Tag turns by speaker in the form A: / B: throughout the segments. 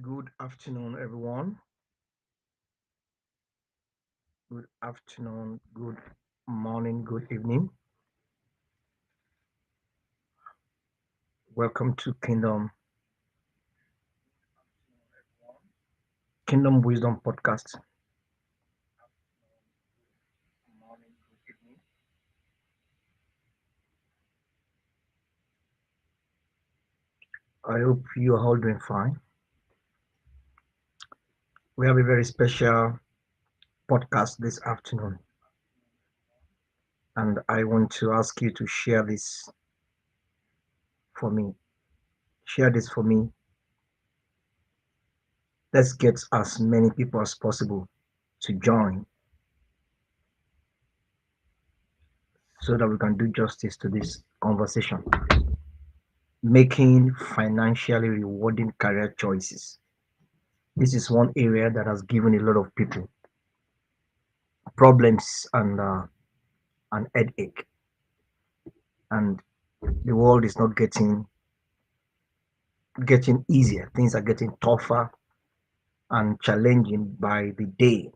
A: Good afternoon, everyone. Good afternoon, good morning, good evening. Welcome to Kingdom Wisdom Podcast. I hope you are all doing fine. We have a very special podcast this afternoon, and I want to ask you to share this for me. Share this for me. Let's get as many people as possible to join so that we can do justice to this conversation. Making financially rewarding career choices. This is one area that has given a lot of people problems and headache, and the world is not getting easier. Things are getting tougher and challenging by the day,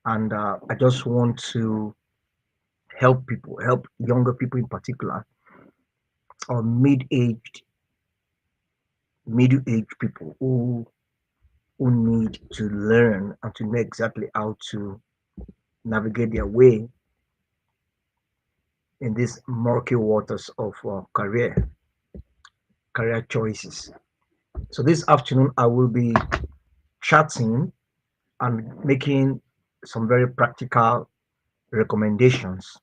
A: and I just want to help people, help younger people in particular, or middle-aged people who need to learn and to know exactly how to navigate their way in these murky waters of career choices. So this afternoon I will be chatting and making some very practical recommendations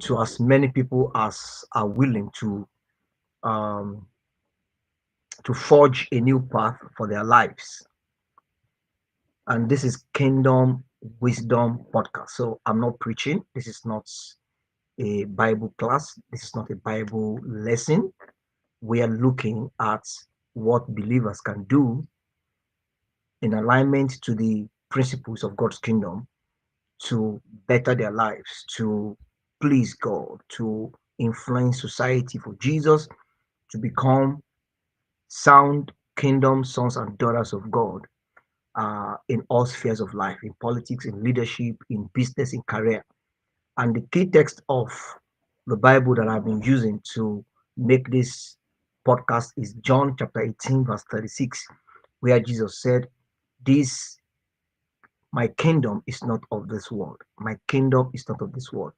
A: to as many people as are willing um, to forge a new path for their lives. And this is Kingdom Wisdom Podcast. So I'm not preaching. This is not a Bible class. This is not a Bible lesson. We are looking at what believers can do in alignment to the principles of God's kingdom to better their lives, to please God, to influence society for Jesus, to become sound kingdom sons and daughters of God in all spheres of life, in politics, in leadership, in business, in career. And the key text of the Bible that I've been using to make this podcast is John chapter 18, verse 36, where Jesus said, This my kingdom is not of this world. My kingdom is not of this world.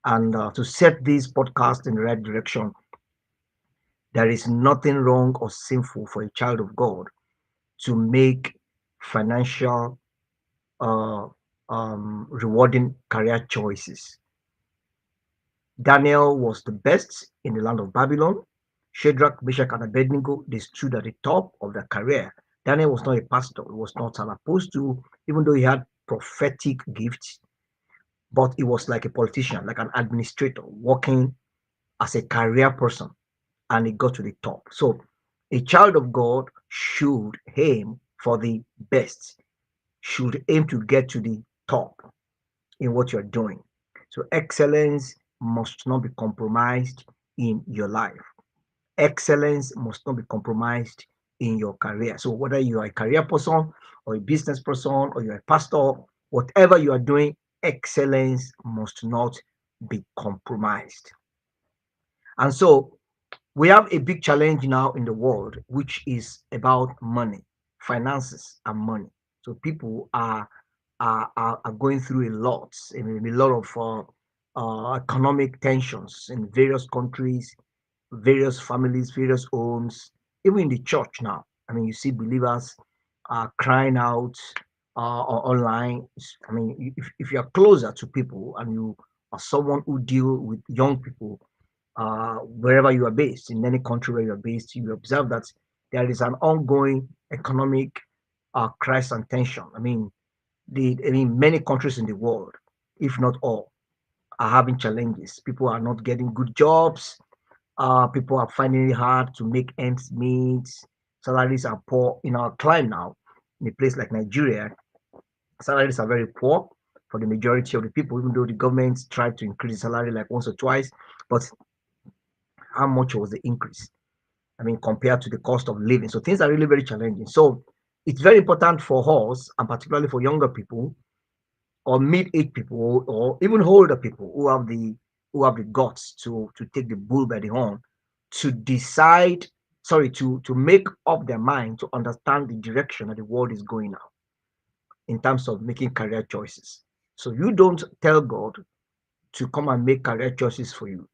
A: And to set this podcast in the right direction, there is nothing wrong or sinful for a child of God to make financial, uh, rewarding career choices. Daniel was the best in the land of Babylon. Shadrach, Meshach, and Abednego, they stood at the top of their career. Daniel was not a pastor, he was not an apostle, even though he had prophetic gifts, but he was like a politician, like an administrator, working as a career person, and he got to the top. So a child of God should aim for the best, should aim to get to the top in what you're doing. So excellence must not be compromised in your life. Excellence must not be compromised in your career. So whether you are a career person or a business person or you're a pastor, whatever you are doing, excellence must not be compromised. And so we have a big challenge now in the world, which is about money, finances, and money. So people are going through a lot, I mean, a lot of economic tensions in various countries, various families, various homes, even in the church now. I mean, you see believers crying out online. I mean, if you are closer to people and you are someone who deal with young people, wherever you are based, in any country where you are based, you observe that there is an ongoing economic crisis and tension. I mean, many countries in the world, if not all, are having challenges. People are not getting good jobs. People are finding it hard to make ends meet. Salaries are poor in our climate now. In a place like Nigeria, salaries are very poor for the majority of the people, even though the government tried to increase the salary like once or twice. But how much was the increase? I mean, compared to the cost of living. So things are really very challenging. So it's very important for us, and particularly for younger people or mid-age people or even older people who have the guts to take the bull by the horn, to decide, sorry, to make up their mind to understand the direction that the world is going now in terms of making career choices. So you don't tell God to come and make career choices for you,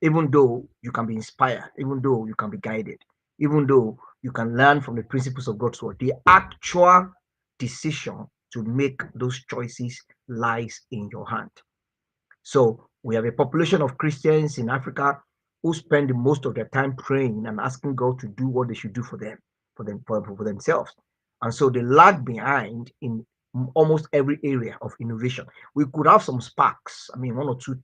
A: even though you can be inspired, even though you can be guided, even though you can learn from the principles of God's word. The actual decision to make those choices lies in your hand. So we have a population of Christians in Africa who spend most of their time praying and asking God to do what they should do for themselves. And so they lag behind in almost every area of innovation. We could have some sparks. I mean, one or two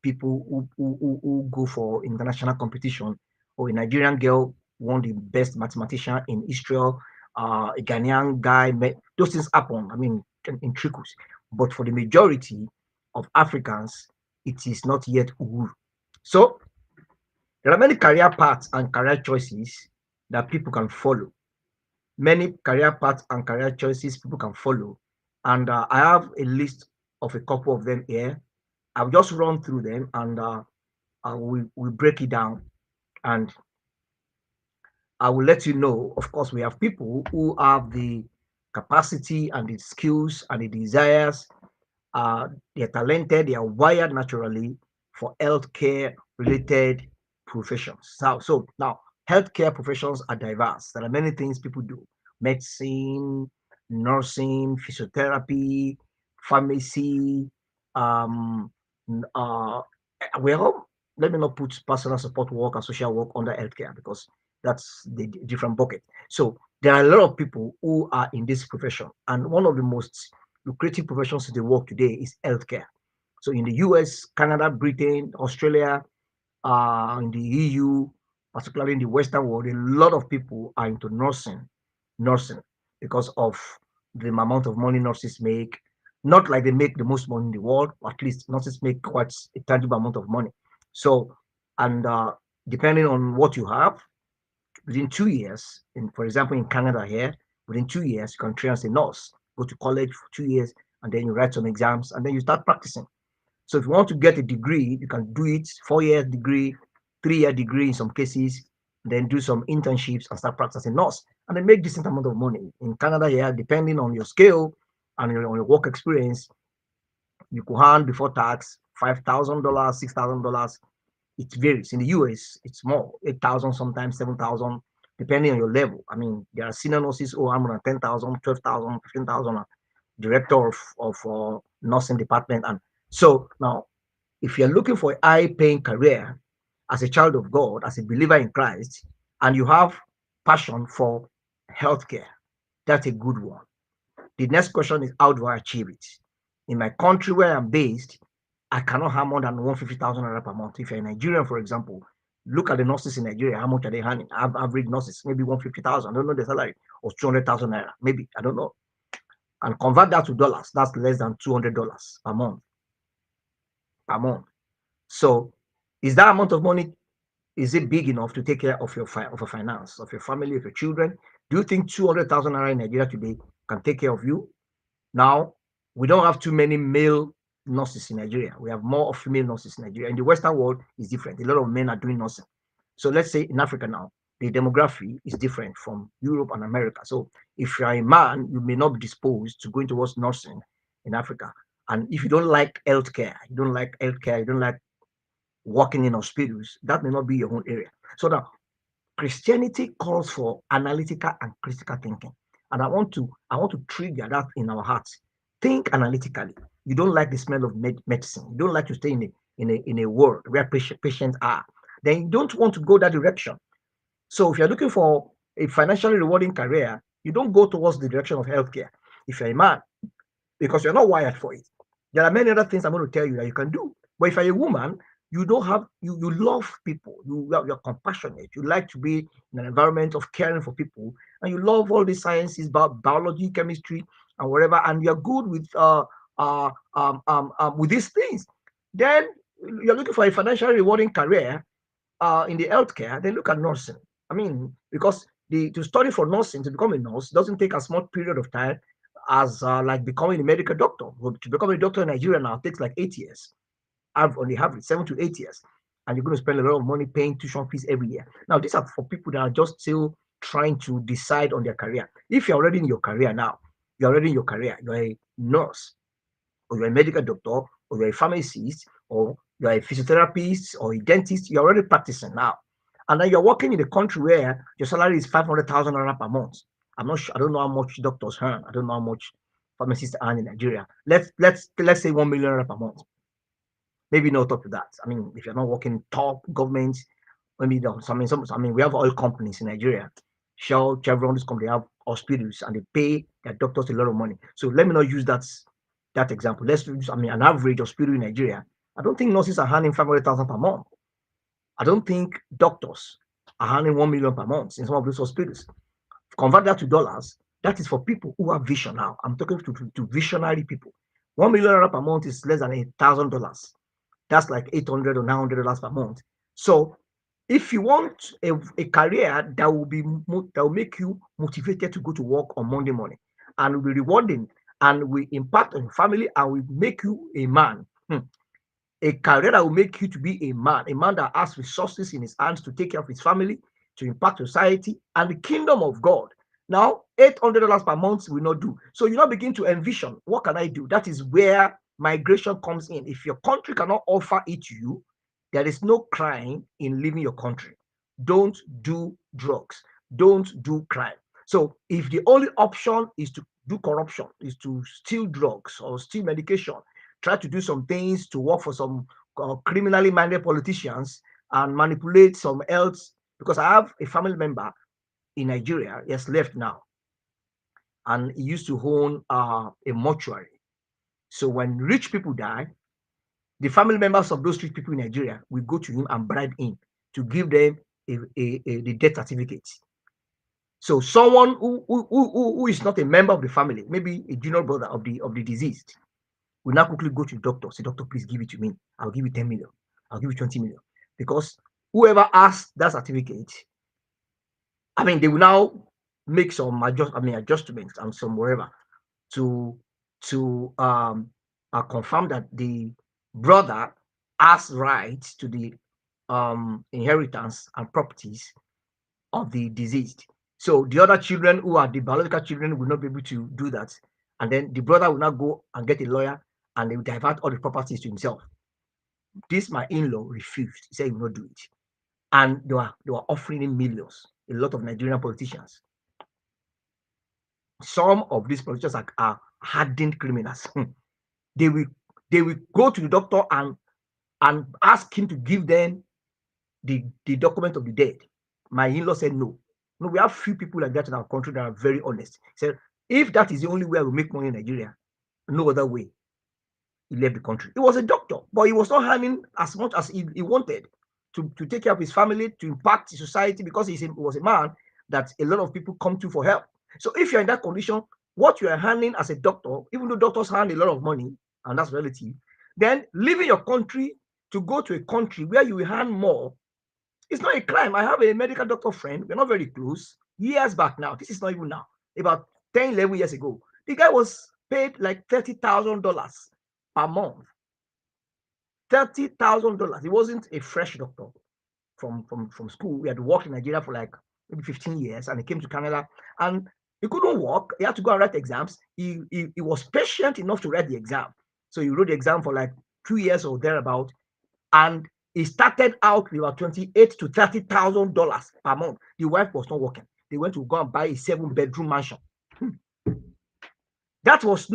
A: people who go for international competition, or a Nigerian girl won the best mathematician in Israel, a Ghanaian guy, those things happen. I mean, in trickles. But for the majority of Africans, it is not yet Uhuru. So there are many career paths and career choices that people can follow. Many career paths and career choices people can follow. And I have a list of a couple of them here. I'll just run through them, and we break it down, and I will let you know. Of course, we have people who have the capacity and the skills and the desires. They're talented, they are wired naturally for healthcare related professions. So now, healthcare professions are diverse. There are many things people do: medicine, nursing, physiotherapy, pharmacy. Um, uh, well, let me not put personal support work and social work under healthcare, because that's the different bucket. So there are a lot of people who are in this profession, and one of the most lucrative professions in the world today is healthcare. So in the US, Canada, Britain, Australia, in the EU, particularly in the Western world, a lot of people are into nursing because of the amount of money nurses make. Not like they make the most money in the world, but at least nurses make quite a tangible amount of money. So, and depending on what you have, within 2 years, for example, in Canada here, within 2 years, you can train as a nurse, go to college for 2 years, and then you write some exams, and then you start practicing. So if you want to get a degree, you can do it 4 year degree, 3 year degree in some cases, then do some internships and start practicing nurse, and then make decent amount of money. In Canada here, depending on your skill and on your work experience, you could earn before tax $5,000, $6,000. It varies. In the US, it's more, 8,000, sometimes 7,000, depending on your level. I mean, there are senior nurses who earn more than 10,000, 12,000, 15,000, director of nursing department. And so now, if you're looking for a high paying career as a child of God, as a believer in Christ, and you have passion for healthcare, that's a good one. The next question is, how do I achieve it? In my country where I'm based, I cannot have more than 150,000 naira per month. If you're in Nigeria, for example, look at the nurses in Nigeria. How much are they earning? Average nurses, maybe 150,000. I don't know the salary, or 200,000 naira, maybe. I don't know. And convert that to dollars. That's less than $200 per month. Per month. So, is that amount of money, is it big enough to take care of your finance, of your family, of your children? Do you think 200,000 naira in Nigeria today can take care of you? Now, we don't have too many male nurses in Nigeria. We have more of female nurses in Nigeria. In the Western world, it's different. A lot of men are doing nursing. So let's say in Africa now, the demography is different from Europe and America. So if you're a man, you may not be disposed to going towards nursing in Africa. And if you don't like healthcare, you don't like working in hospitals, that may not be your own area. So now, Christianity calls for analytical and critical thinking. And I want to trigger that in our hearts. Think analytically. You don't like the smell of medicine. You don't like to stay in a world where patients are. Then you don't want to go that direction. So if you're looking for a financially rewarding career, you don't go towards the direction of healthcare. If you're a man, because you're not wired for it. There are many other things I'm going to tell you that you can do. But if you're a woman, you don't have you love people. You're compassionate. You like to be in an environment of caring for people, and you love all the sciences about biology, chemistry, and whatever. And you're good with these things. Then you're looking for a financially rewarding career in the healthcare. Then look at nursing. I mean, because the to study for nursing to become a nurse doesn't take as much period of time as like becoming a medical doctor. Well, to become a doctor in Nigeria now takes like 8 years. I've only have it 7 to 8 years, and you're going to spend a lot of money paying tuition fees every year. Now, these are for people that are just still trying to decide on their career. If you're already in your career now, you're already in your career, you're a nurse, or you're a medical doctor, or you're a pharmacist, or you're a physiotherapist, or a dentist, you're already practicing now. And then you're working in a country where your salary is 500,000 naira per month. I'm not sure, I don't know how much doctors earn. I don't know how much pharmacists earn in Nigeria. Let's say 1 million naira per month. Maybe not up to that. I mean, if you're not working top government, maybe I mean, we have oil companies in Nigeria, Shell, Chevron, this company have hospitals and they pay their doctors a lot of money. So let me not use that example. Let's use, I mean, an average hospital in Nigeria. I don't think nurses are earning 500,000 per month. I don't think doctors are earning 1 million per month in some of those hospitals. Convert that to dollars. That is for people who have vision now. I'm talking to visionary people. 1 million per month is less than $1,000. That's like $800 or $900 per month. So if you want a career that will make you motivated to go to work on Monday morning and will be rewarding and will impact on your family and will make you a man, a career that will make you to be a man that has resources in his hands to take care of his family, to impact society and the kingdom of God. Now, $800 per month will not do. So you now begin to envision, what can I do? That is where migration comes in. If your country cannot offer it to you, there is no crime in leaving your country. Don't do drugs. Don't do crime. So if the only option is to do corruption, is to steal drugs or steal medication, try to do some things to work for some criminally minded politicians and manipulate some else. Because I have a family member in Nigeria, he has left now, and he used to own a mortuary. So when rich people die, the family members of those rich people in Nigeria will go to him and bribe him to give them the death certificate. So someone who is not a member of the family, maybe a junior brother of the deceased, will now quickly go to the doctor, say, doctor, please give it to me. I'll give you 10 million. I'll give you 20 million. Because whoever asked that certificate, I mean, they will now make some adjustments and some whatever to confirm that the brother has rights to the inheritance and properties of the deceased. So the other children who are the biological children will not be able to do that. And then the brother will now go and get a lawyer and they will divert all the properties to himself. This my in-law refused. He said he will not do it. And they were offering him millions. A lot of Nigerian politicians. Some of these politicians are hardened criminals. they will they will go to the doctor and ask him to give them the document of the dead. My in-law said no. No, we have few people like that in our country that are very honest. He said, if that is the only way we make money in Nigeria, no other way. He left the country. He was a doctor, but he was not earning as much as he wanted to take care of his family, to impact society, because he was a man that a lot of people come to for help. So if you're in that condition, what you are earning as a doctor, even though doctors earn a lot of money, and that's relative, then leaving your country to go to a country where you will earn more, it's not a crime. I have a medical doctor friend, we're not very close, years back now. This is not even now, about 10, 11 years ago. The guy was paid like $30,000 per month. $30,000. He wasn't a fresh doctor from school. He had worked in Nigeria for like maybe 15 years, and he came to Canada and he couldn't work. He had to go and write exams. He was patient enough to write the exam. So he wrote the exam for like 2 years or thereabout, and he started out with about $28,000 to $30,000 per month. The wife was not working. They went to go and buy a 7-bedroom mansion. That was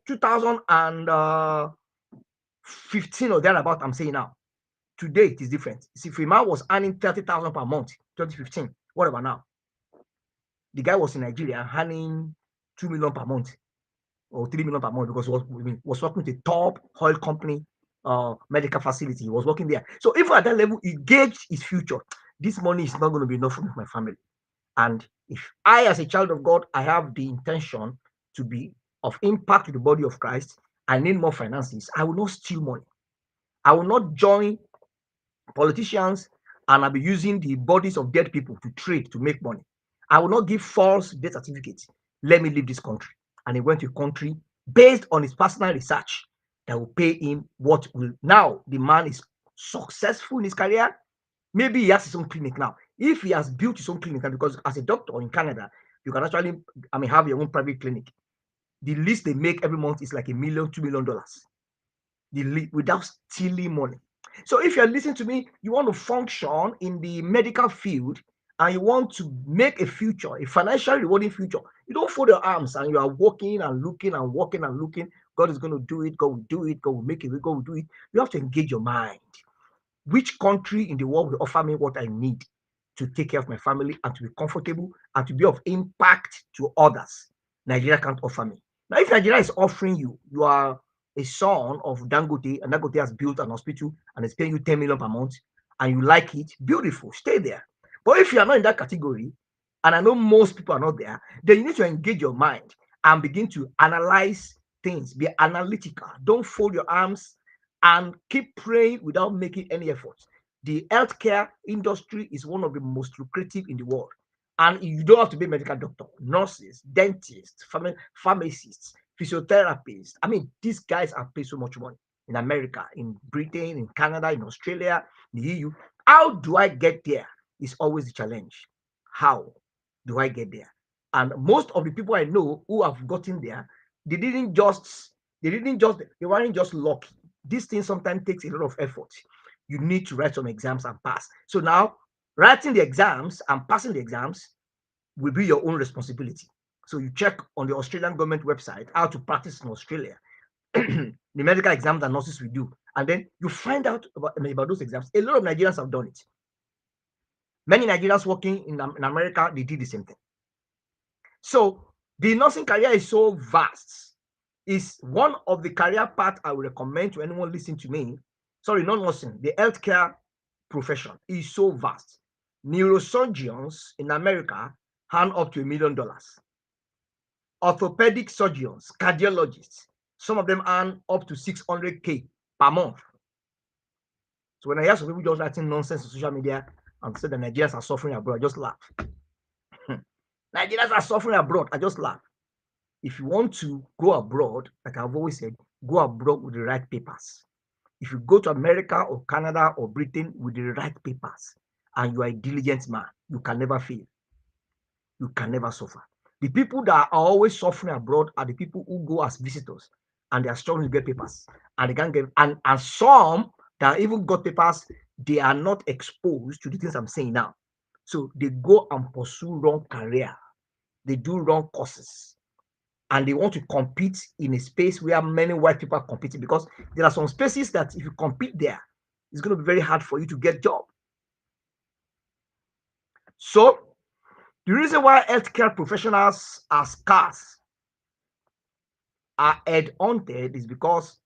A: 2015 or thereabout. I'm saying now. Today it is different. See, if a man was earning 30,000 per month, 2015, what about now? The guy was in Nigeria earning 2 million per month or 3 million per month, because he was working with a top oil company, medical facility. He was working there. So even at that level, he gauged his future. This money is not going to be enough for my family. And if I, as a child of God, I have the intention to be of impact to the body of Christ, I need more finances. I will not steal money. I will not join politicians and I'll be using the bodies of dead people to trade to make money. I will not give false death certificates. Let me leave this country. And he went to a country based on his personal research that will pay him what will. Now the man is successful in his career. Maybe he has his own clinic now. If he has built his own clinic, because as a doctor in Canada, you can actually, have your own private clinic. The least they make every month is like $1 million, $2 million. Without stealing money. So if you're listening to me, you want to function in the medical field and you want to make a future, a financially rewarding future, you don't fold your arms and you are walking and looking and walking and looking. God is going to do it. God will do it. God will make it. God will do it. You have to engage your mind. Which country in the world will offer me what I need to take care of my family and to be comfortable and to be of impact to others? Nigeria can't offer me. Now, if Nigeria is offering you, you are a son of Dangote, and Dangote has built an hospital and is paying you 10 million per month, and you like it, beautiful, stay there. But if you are not in that category, and I know most people are not there, then you need to engage your mind and begin to analyze things, be analytical. Don't fold your arms and keep praying without making any effort. The healthcare industry is one of the most lucrative in the world. And you don't have to be a medical doctor, nurses, dentists, pharmacists, physiotherapists. These guys are paid so much money in America, in Britain, in Canada, in Australia, in the EU. How do I get there is always the challenge. How do I get there? And most of the people I know who have gotten there, they weren't just lucky. This thing sometimes takes a lot of effort. You need to write some exams and pass. So now, writing the exams and passing the exams will be your own responsibility. So you check on the Australian government website how to practice in Australia, the medical exams that nurses will do, and then you find out about those exams. A lot of Nigerians have done it. Many Nigerians working in America, they did the same thing. So the nursing career is so vast. It's one of the career paths I would recommend to anyone listening to me. Sorry, not nursing. The healthcare profession is so vast. Neurosurgeons in America earn up to $1 million. Orthopedic surgeons, cardiologists, some of them earn up to 600K per month. So when I hear some people just writing nonsense on social media and say that Nigerians are suffering abroad, I just laugh. Nigerians are suffering abroad, I just laugh. If you want to go abroad, like I've always said, go abroad with the right papers. If you go to America or Canada or Britain with the right papers and you are a diligent man, you can never fail. You can never suffer. The people that are always suffering abroad are the people who go as visitors and they are struggling to get papers and they can't get, and some that even got papers, they are not exposed to the things I'm saying now. So they go and pursue wrong career. They do wrong courses and they want to compete in a space where many white people are competing, because there are some spaces that if you compete there, it's going to be very hard for you to get job. So the reason why healthcare professionals are scarce, are head-hunted, is because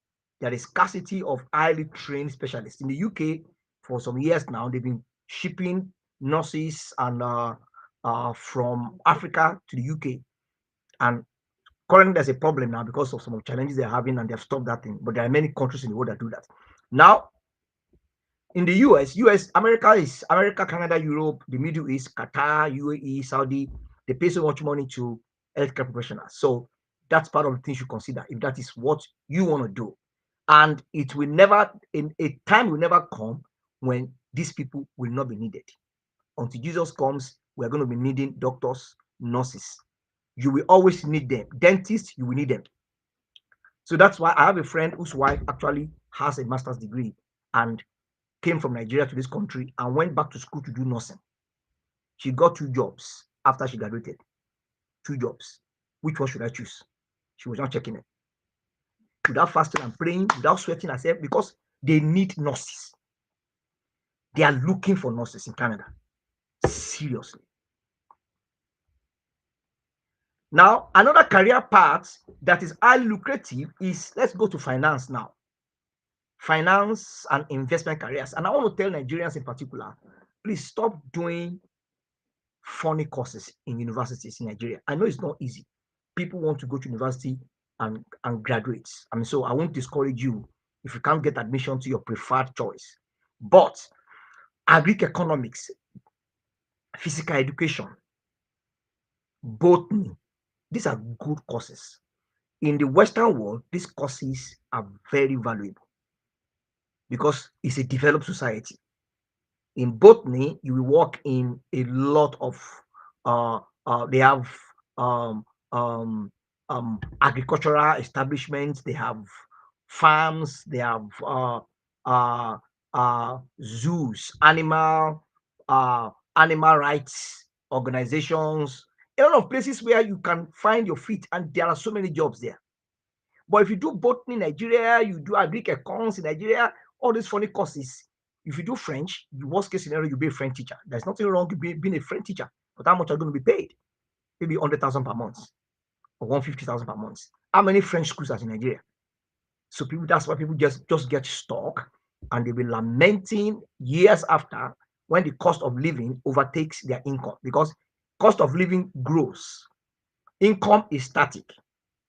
A: there is scarcity of highly trained specialists. In the UK, for some years now, they've been shipping nurses and from Africa to the UK. And currently, there's a problem now because of some of the challenges they're having, and they've stopped that thing. But there are many countries in the world that do that. Now, in the US, America, Canada, Europe, the Middle East, Qatar, UAE, Saudi, they pay so much money to healthcare professionals. So that's part of the things you consider if that is what you want to do. And it will never, in a time will never come when these people will not be needed. Until Jesus comes, we're going to be needing doctors, nurses. You will always need them. Dentists, you will need them. So that's why I have a friend whose wife actually has a master's degree and came from Nigeria to this country and went back to school to do nursing. She got 2 jobs after she graduated. 2 jobs. Which one should I choose? She was not checking it. Without fasting and praying, without sweating herself, because they need nurses. They are looking for nurses in Canada. Seriously. Now, another career path that is highly lucrative is, let's go to finance now. Finance and investment careers. And I want to tell Nigerians in particular, please stop doing funny courses in universities in Nigeria. I know it's not easy. People want to go to university and graduate. So I won't discourage you if you can't get admission to your preferred choice. But agric economics, physical education, botany. These are good courses. In the Western world, these courses are very valuable because it's a developed society. In botany, you will work in a lot of they have um, um, agricultural establishments, they have farms, they have uh, zoos, animal rights organizations, a lot of places where you can find your feet, and there are so many jobs there. But if you do botany in Nigeria, you do agric econs in Nigeria, all these funny courses. If you do French, the worst case scenario, you'll be a French teacher. There's nothing wrong with being a French teacher, but how much are you going to be paid? Maybe 100,000 per month or 150,000 per month. How many French schools are in Nigeria? So people, that's why people just get stuck, and they'll be lamenting years after when the cost of living overtakes their income, because cost of living grows, income is static.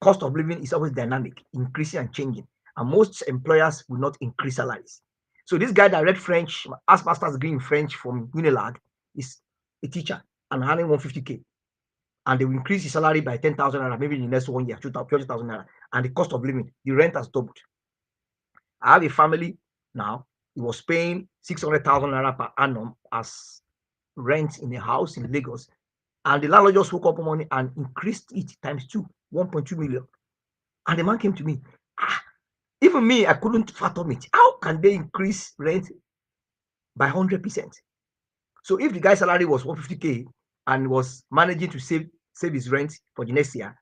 A: Cost of living is always dynamic, increasing and changing. And most employers will not increase salaries. So this guy that read French, as master's degree in French from Unilag, is a teacher and earning 150K. And they will increase his salary by 10,000 naira, maybe in the next 1 year, 20,000 naira. And the cost of living, the rent has doubled. I have a family now. He was paying 600,000 naira per annum as rent in a house in Lagos. And the landlord just woke up one morning and increased it times two, 1.2 million. And the man came to me. Ah, even me, I couldn't fathom it. How can they increase rent by 100%? So if the guy's salary was 150K and was managing to save his rent for the next year,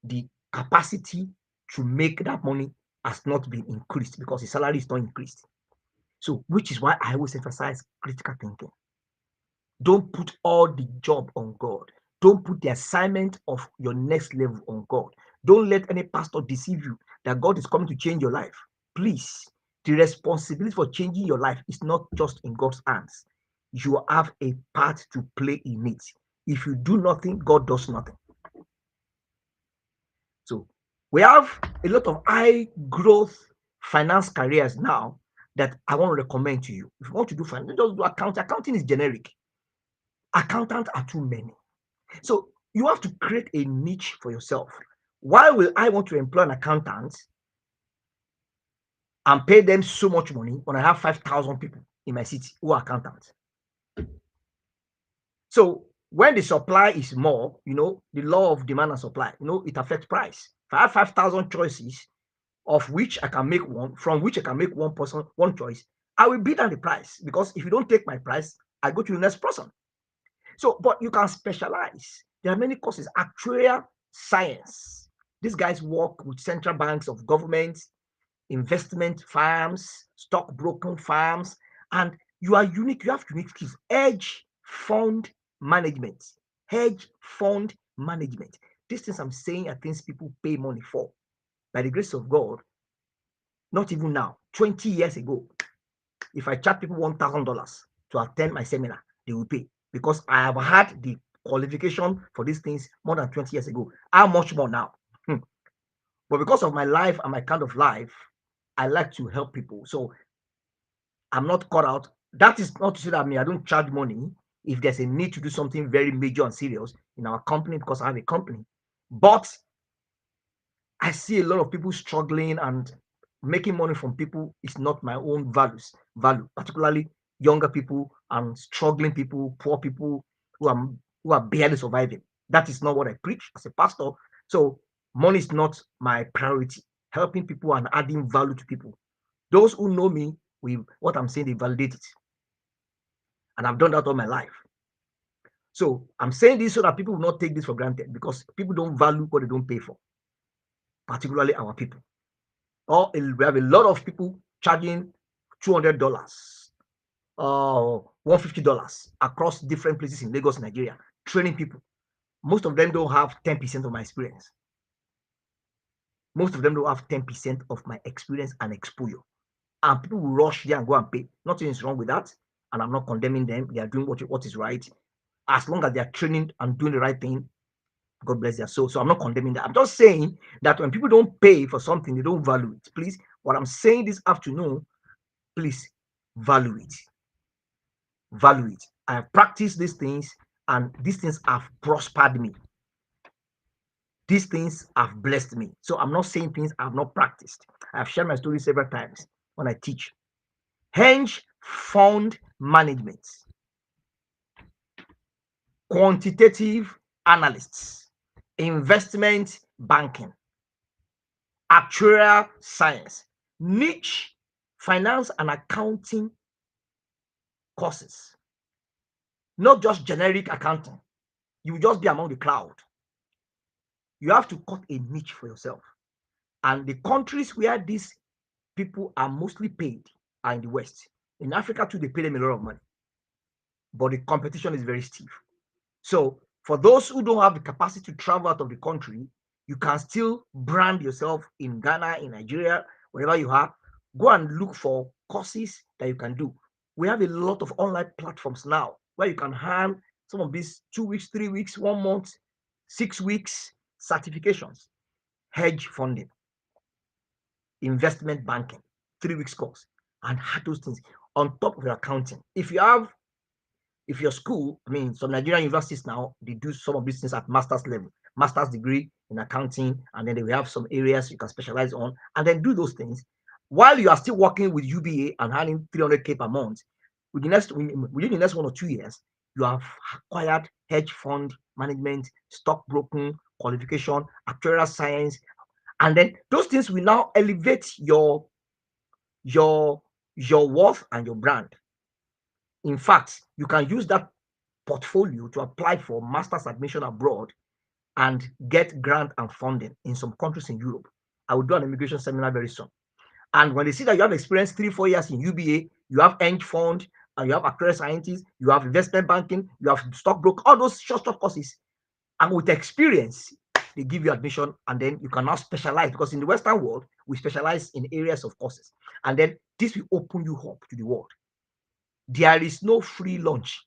A: the capacity to make that money has not been increased because his salary is not increased. So, which is why I always emphasize critical thinking. Don't put all the job on God. Don't put the assignment of your next level on God. Don't let any pastor deceive you that God is coming to change your life. Please, the responsibility for changing your life is not just in God's hands. You have a part to play in it. If you do nothing, God does nothing. So we have a lot of high growth finance careers now that I want to recommend to you. If you want to do finance, just do accounting. Accounting is generic. Accountants are too many. So you have to create a niche for yourself. Why will I want to employ an accountant and pay them so much money when I have 5,000 people in my city who are accountants? So when the supply is more, the law of demand and supply, it affects price. If I have 5,000 choices, of which I can make one, from which I can make one person, one choice, I will bid on the price, because if you don't take my price, I go to the next person. So, but you can specialize. There are many courses, actuarial science. These guys work with central banks of government, investment firms, stockbroking firms, and you are unique. You have unique skills. Fund management. Hedge fund management. These things I'm saying are things people pay money for. By the grace of God, not even now, 20 years ago, if I charge people $1,000 to attend my seminar, they will pay, because I have had the qualification for these things more than 20 years ago. How much more now? But because of my life and my kind of life, I like to help people. So I'm not cut out. That is not to say that I don't charge money if there's a need to do something very major and serious in our company, because I have a company. But I see a lot of people struggling, and making money from people is not my own value, particularly younger people and struggling people, poor people who are barely surviving. That is not what I preach as a pastor. So money is not my priority. Helping people and adding value to people. Those who know me with what I'm saying, they validate it. And I've done that all my life. So I'm saying this so that people will not take this for granted, because people don't value what they don't pay for, particularly our people. Or we have a lot of people charging $200, $150 across different places in Lagos, Nigeria, training people. Most of them don't have 10% of my experience. Most of them don't have 10% of my experience and exposure. And people will rush there and go and pay. Nothing is wrong with that. And I'm not condemning them. They are doing what is right. As long as they are training and doing the right thing, God bless their soul. So I'm not condemning that. I'm just saying that when people don't pay for something, they don't value it. Please, what I'm saying this afternoon, please value it. value it. I have practiced these things, and these things have prospered me. These things have blessed me. So I'm not saying things I've not practiced. I've shared my story several times when I teach. Hedge fund management, quantitative analysts, investment banking, actuarial science, niche finance and accounting courses, not just generic accounting. You will just be among the crowd. You have to cut a niche for yourself. And the countries where these people are mostly paid are in the West. In Africa, too, they pay them a lot of money, but the competition is very stiff. So, for those who don't have the capacity to travel out of the country, you can still brand yourself in Ghana, in Nigeria, wherever you are. Go and look for courses that you can do. We have a lot of online platforms now where you can earn some of these 2 weeks, 3 weeks, 1 month, 6 weeks certifications, hedge funding, investment banking, 3 weeks course, and have those things on top of your accounting. If your school, I mean, some Nigerian universities now, they do some of these things at master's level, master's degree in accounting, and then they will have some areas you can specialize on, and then do those things while you are still working with UBA and earning 300K per month. Within the next 1 or 2 years, you have acquired hedge fund management, stockbroking qualification, actuarial science, and then those things will now elevate your your worth and your brand. In fact, you can use that portfolio to apply for master's admission abroad and get grant and funding in some countries in Europe. I will do an immigration seminar very soon. And when they see that you have experience 3-4 years in UBA, you have hedge fund, and you have actuarial scientists, you have investment banking, you have stockbroker, all those short courses, and with experience, they give you admission, and then you can now specialize, because in the Western world, we specialize in areas of courses. And then this will open you up to the world. There is no free lunch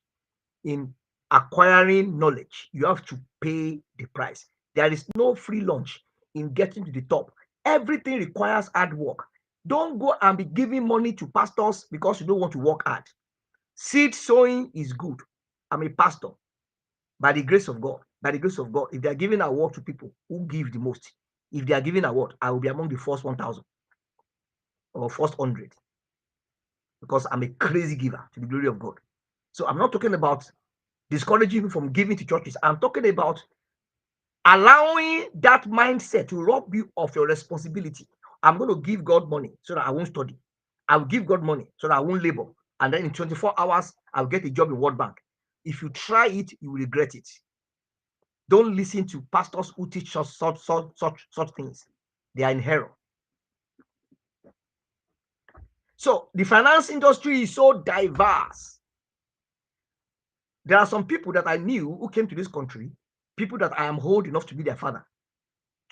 A: in acquiring knowledge. You have to pay the price. There is no free lunch in getting to the top. Everything requires hard work. Don't go and be giving money to pastors because you don't want to work hard. Seed sowing is good. I'm a pastor by the grace of God. By the grace of God, if they are giving award to people who give the most, if they are giving award, I will be among the first 1,000 or first 100, because I'm a crazy giver to the glory of God. So I'm not talking about discouraging you from giving to churches. I'm talking about allowing that mindset to rob you of your responsibility. I'm going to give God money so that I won't study. I'll give God money so that I won't labor. And then in 24 hours, I'll get a job in World Bank. If you try it, you will regret it. Don't listen to pastors who teach us such things. They are in error. So the finance industry is so diverse. There are some people that I knew who came to this country, people that I am old enough to be their father,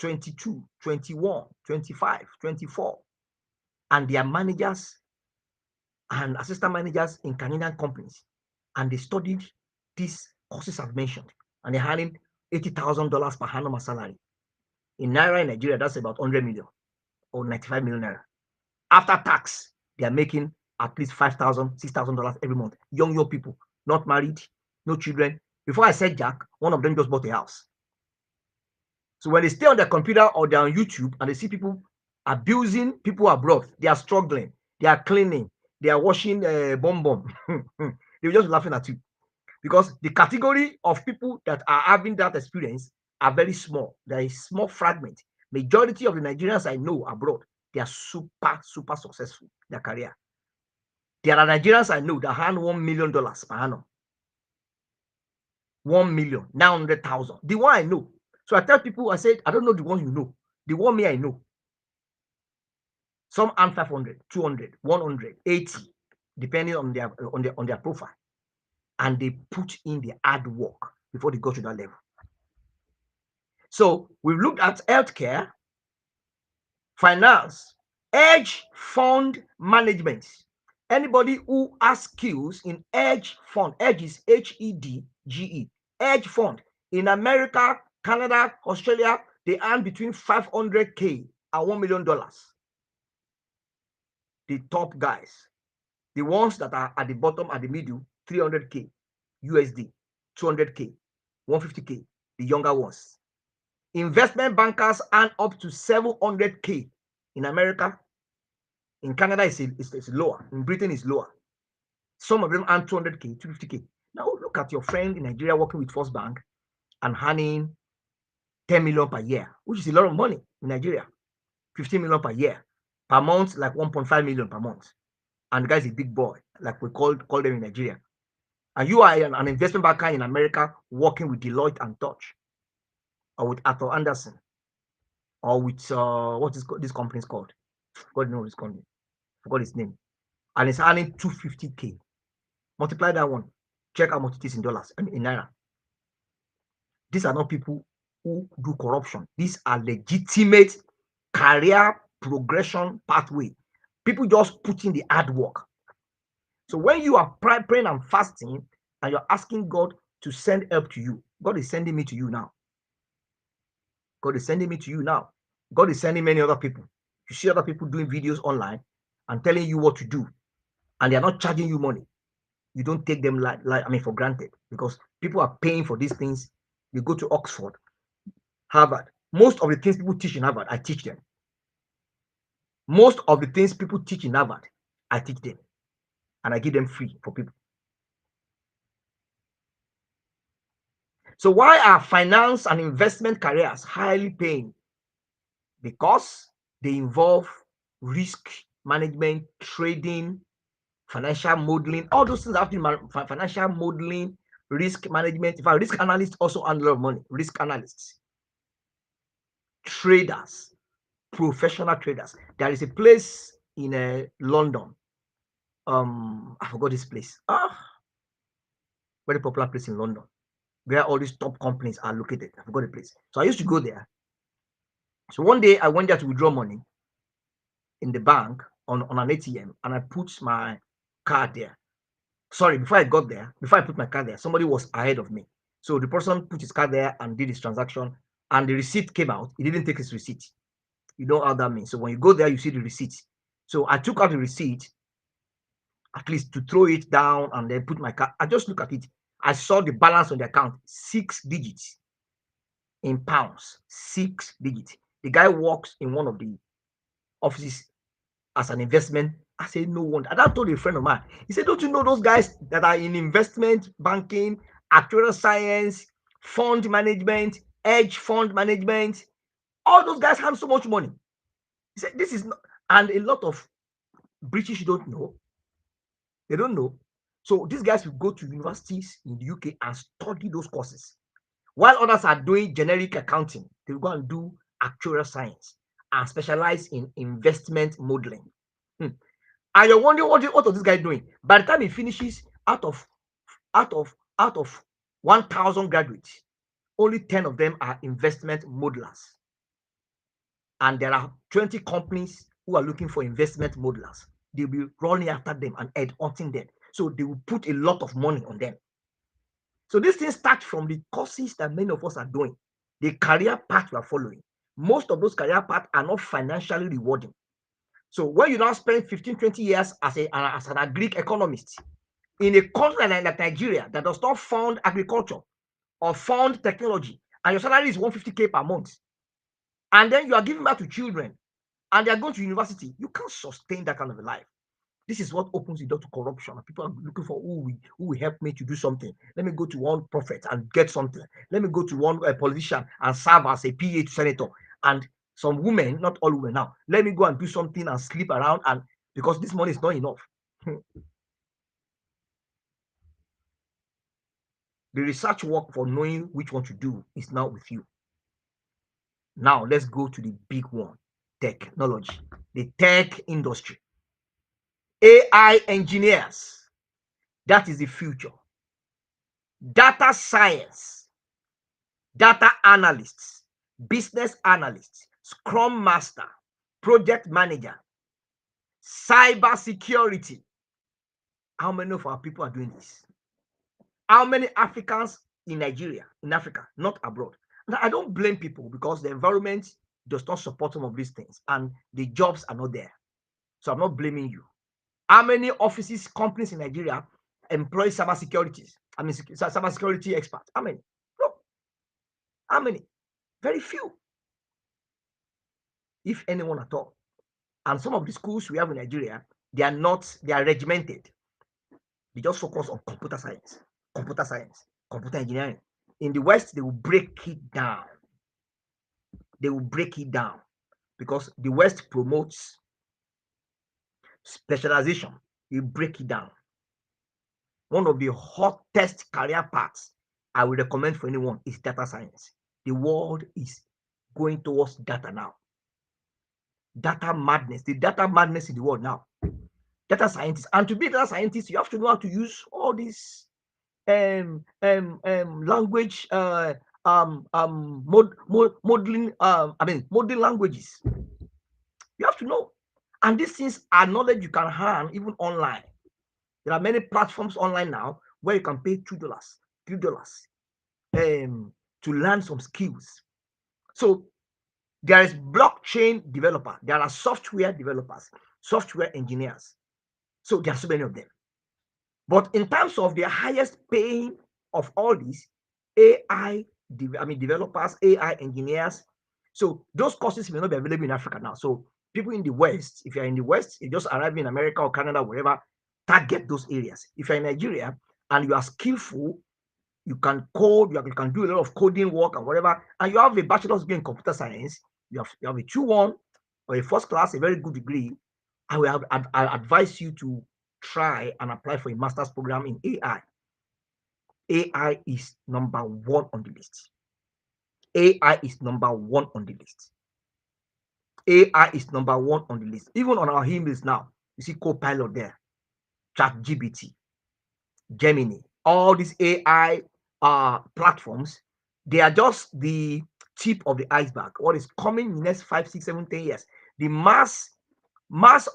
A: 22, 21, 25, 24, and they are managers and assistant managers in Canadian companies, and they studied these courses I've mentioned, and they're earning $80,000 per annum as salary. In Naira in Nigeria, that's about 100 million or 95 million Naira. After tax, they are making at least $5,000, $6,000 every month. Young people, not married, no children. Before I said Jack, one of them just bought a house. So when they stay on their computer or they're on YouTube and they see people abusing people abroad, they are struggling, they are cleaning, they are washing bomb. They're just laughing at you, because the category of people that are having that experience are very small. There is small fragment. Majority of the Nigerians I know abroad, they are super successful in their career. There are Nigerians I know that earn $1 million per annum. 1,900,000. The one I know. So I tell people, I said, I don't know the one you know. The one me I know. Some earn 500, 200, 100, 80, depending on their profile. And they put in the hard work before they go to that level. So we've looked at healthcare, finance, hedge fund management. Anybody who has skills in hedge fund, hedge is HEDGE, hedge fund. In America, Canada, Australia, they earn between 500K and $1 million. The top guys. The ones that are at the bottom, at the middle, 300K USD, 200K, 150K, the younger ones. Investment bankers earn up to 700K in America. In Canada, it's lower. In Britain, it's lower. Some of them earn 200K, 250K. Now look at your friend in Nigeria working with First Bank and earning 10 million per year, which is a lot of money in Nigeria. 15 million per year. Per month, like 1.5 million per month. And the guy's a big boy, like we call them in Nigeria. And you are an investment banker in America working with Deloitte and Touch, or with Arthur Anderson, or with what is this company's called? God knows this company. Forgot his name. And it's earning 250K. Multiply that one. Check how much it is in dollars and in naira. These are not people who do corruption. These are legitimate career progression pathway. People just put in the hard work. So when you are praying and fasting and you're asking God to send help to you, God is sending me to you now. God is sending me to you now. God is sending many other people. You see other people doing videos online and telling you what to do, and they're not charging you money. You don't take them for granted, because people are paying for these things. They go to Oxford, Harvard. Most of the things people teach in Harvard, I teach them. Most of the things people teach in Harvard, I teach them, and I give them free for people. So why are finance and investment careers highly paying? Because they involve risk management, trading, financial modeling, all those things have to be financial modeling, risk management. In fact, risk analysts also earn a lot of money. Risk analysts, traders, professional traders. There is a place in London. I forgot this place. Very popular place in London, where all these top companies are located. I forgot the place. So I used to go there. So one day I went there to withdraw money in the bank on an ATM, and I put my card there. Sorry, before I got there, before I put my card there, somebody was ahead of me. So the person put his card there and did his transaction, and the receipt came out. He didn't take his receipt. You know how that means. So when you go there, you see the receipt. So I took out the receipt, at least to throw it down and then put my card. I just look at it. I saw the balance on the account, 6 digits in pounds, 6 digits. The guy works in one of the offices as an investment. I said, no wonder. And I told a friend of mine. He said, don't you know those guys that are in investment banking, actuarial science, fund management, hedge fund management? All those guys have so much money. He said, this is not, and a lot of British don't know. They don't know. So these guys will go to universities in the UK and study those courses. While others are doing generic accounting, they will go and do actuarial science and specialize in investment modeling. And you're wondering what is this guy doing? By the time he finishes, out of 1,000 graduates, only 10 of them are investment modelers. And there are 20 companies who are looking for investment modelers. They'll be running after them and headhunting them. So they will put a lot of money on them. So these things start from the courses that many of us are doing, the career path we are following. Most of those career paths are not financially rewarding. So when you now spend 15, 20 years as an agric economist in a country like Nigeria that does not fund agriculture or fund technology, and your salary is 150K per month, and then you are giving back to children and they are going to university, you can't sustain that kind of a life. This is what opens the door to corruption. People are looking for who will help me to do something. Let me go to one prophet and get something. Let me go to one politician and serve as a PA to senator. And some women, not all women now, let me go and do something and sleep around, and because this money is not enough. The research work for knowing which one to do is now with you. Now let's go to the big one, technology, the tech industry. AI engineers, that is the future. Data science, data analysts, business analysts, scrum master, project manager, cyber security. How many of our people are doing this? How many Africans in Nigeria, in Africa, not abroad? Now, I don't blame people because the environment does not support some of these things and the jobs are not there. So I'm not blaming you. How many offices, companies in Nigeria employ cyber security experts? How many? No. How many? Very few, if anyone at all. And some of the schools we have in Nigeria, they are regimented. They just focus on science, computer engineering. In the West, they will break it down. They will break it down because the West promotes specialization. You break it down. One of the hottest career paths I would recommend for anyone is data science. The world is going towards data now. Data madness, the data madness in the world now. Data scientists, and to be a data scientist, you have to know how to use all these language modeling modeling languages. You have to know, and these things are knowledge you can learn even online. There are many platforms online now where you can pay $2, $3 to learn some skills. So there is blockchain developer, there are software developers, software engineers. So there are so many of them. But in terms of the highest paying of all these, AI, developers, AI engineers. So those courses may not be available in Africa now. So people in the West, if you're in the West, you just arrive in America or Canada, wherever, target those areas. If you're in Nigeria and you are skillful, you can code, you can do a lot of coding work and whatever, and you have a bachelor's degree in computer science, you have a 2-1 or a first class, a very good degree, I advise you to try and apply for a master's program in AI. AI is number one on the list. AI is number one on the list. AI is number one on the list. Even on our emails now, you see Copilot there, ChatGPT, Gemini, all these AI platforms, they are just the tip of the iceberg. What is coming in the next 5, 6, 7, 10 years? The mass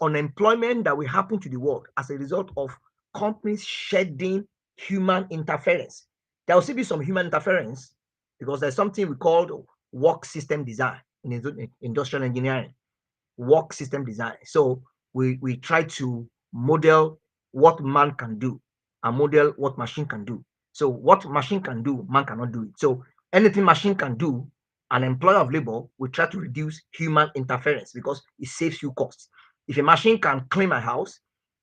A: unemployment that will happen to the world as a result of companies shedding human interference. There will still be some human interference because there's something we call work system design in industrial engineering. Work system design. So we try to model what man can do and model what machine can do. So what machine can do, man cannot do it. So anything machine can do, an employer of labor will try to reduce human interference because it saves you costs. If a machine can clean my house,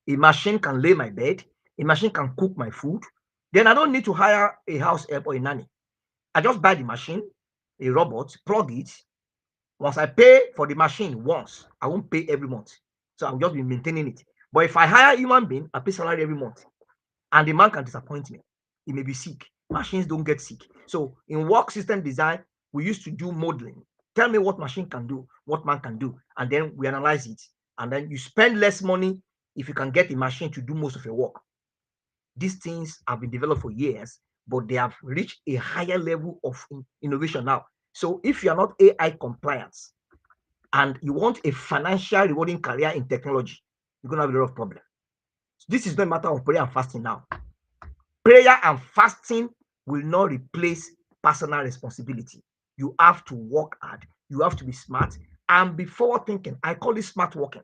A: a machine can lay my bed, a machine can cook my food, then I don't need to hire a house help or a nanny. I just buy the machine, a robot, plug it. Once I pay for the machine once, I won't pay every month. So I'll just be maintaining it. But if I hire a human being, I pay salary every month. And the man can disappoint me. He may be sick. Machines don't get sick. So in work system design, we used to do modeling. Tell me what machine can do, what man can do, and then we analyze it. And then you spend less money if you can get a machine to do most of your work. These things have been developed for years, but they have reached a higher level of innovation now. So if you are not AI compliant and you want a financial rewarding career in technology, you're going to have a lot of problems. This is not a matter of prayer and fasting now. Prayer and fasting will not replace personal responsibility. You have to work hard. You have to be smart and be forward thinking. I call it smart working.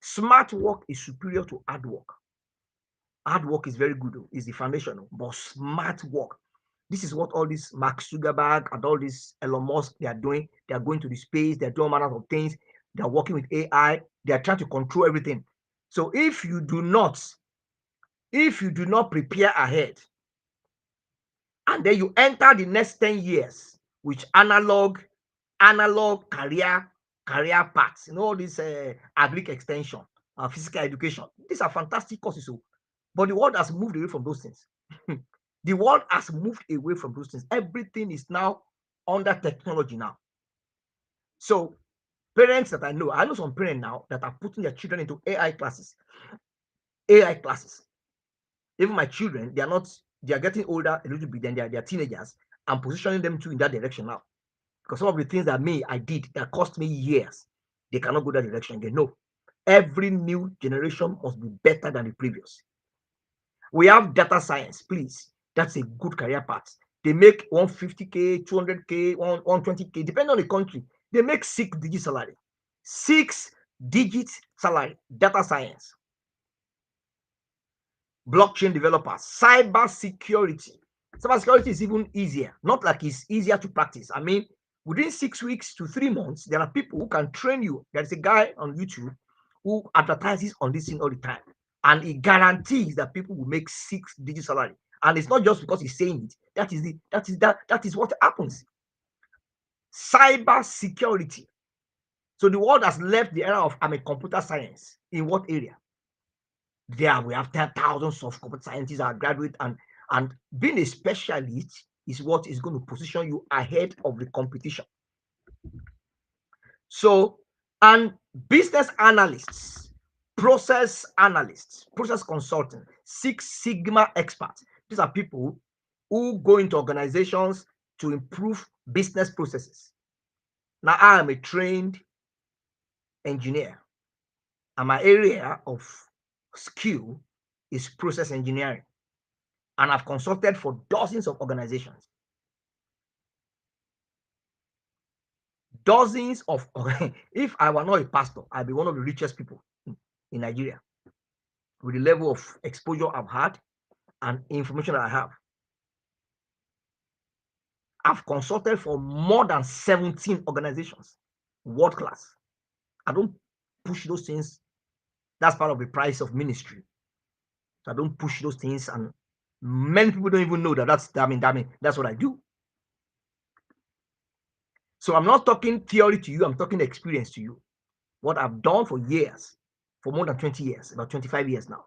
A: Smart work is superior to hard work. Hard work is very good, is the foundation, but smart work. This is what all this Mark Zuckerberg and all this Elon Musk they are doing. They are going to the space. They are doing manners of things. They are working with AI. They are trying to control everything. So if you do not prepare ahead, and then you enter the next 10 years with analog career paths, all this agric extension, physical education. These are fantastic courses. But the world has moved away from those things. The world has moved away from those things. Everything is now under technology now. So parents that I know some parents now that are putting their children into AI classes. AI classes. Even my children, they are getting older a little bit, then they are teenagers. I'm positioning them in that direction now. Because some of the things that I did that cost me years, they cannot go that direction again. No. Every new generation must be better than the previous. We have data science, please. That's a good career path. They make 150K, 200K, 120K, depending on the country. They make 6-digit salary. 6-digit salary, data science. blockchain developers, cyber security. Cyber security is even easier, not like it's easier to practice. I mean, within 6 weeks to 3 months, there are people who can train you. There's a guy on YouTube who advertises on this thing all the time, and he guarantees that people will make 6 digit salary. And it's not just because he's saying it. That is what happens. Cyber security. So the world has left the era of I'm a computer science. In what area? There we have thousands of computer scientists that are graduate, and being a specialist is what is going to position you ahead of the competition. So, and business analysts, process analysts, process consultants, Six Sigma experts. These are people who go into organizations to improve business processes. Now, I am a trained engineer, and my area of skill is process engineering. And I've consulted for dozens of organizations. Dozens of if I were not a pastor, I'd be one of the richest people in Nigeria with the level of exposure I've had and information I have. I've consulted for more than 17 organizations, world class. I don't push those things. That's part of the price of ministry. So I don't push those things, and many people don't even know that that's what I do. So I'm not talking theory to you, I'm talking experience to you. What I've done for years, for more than 20 years, about 25 years now.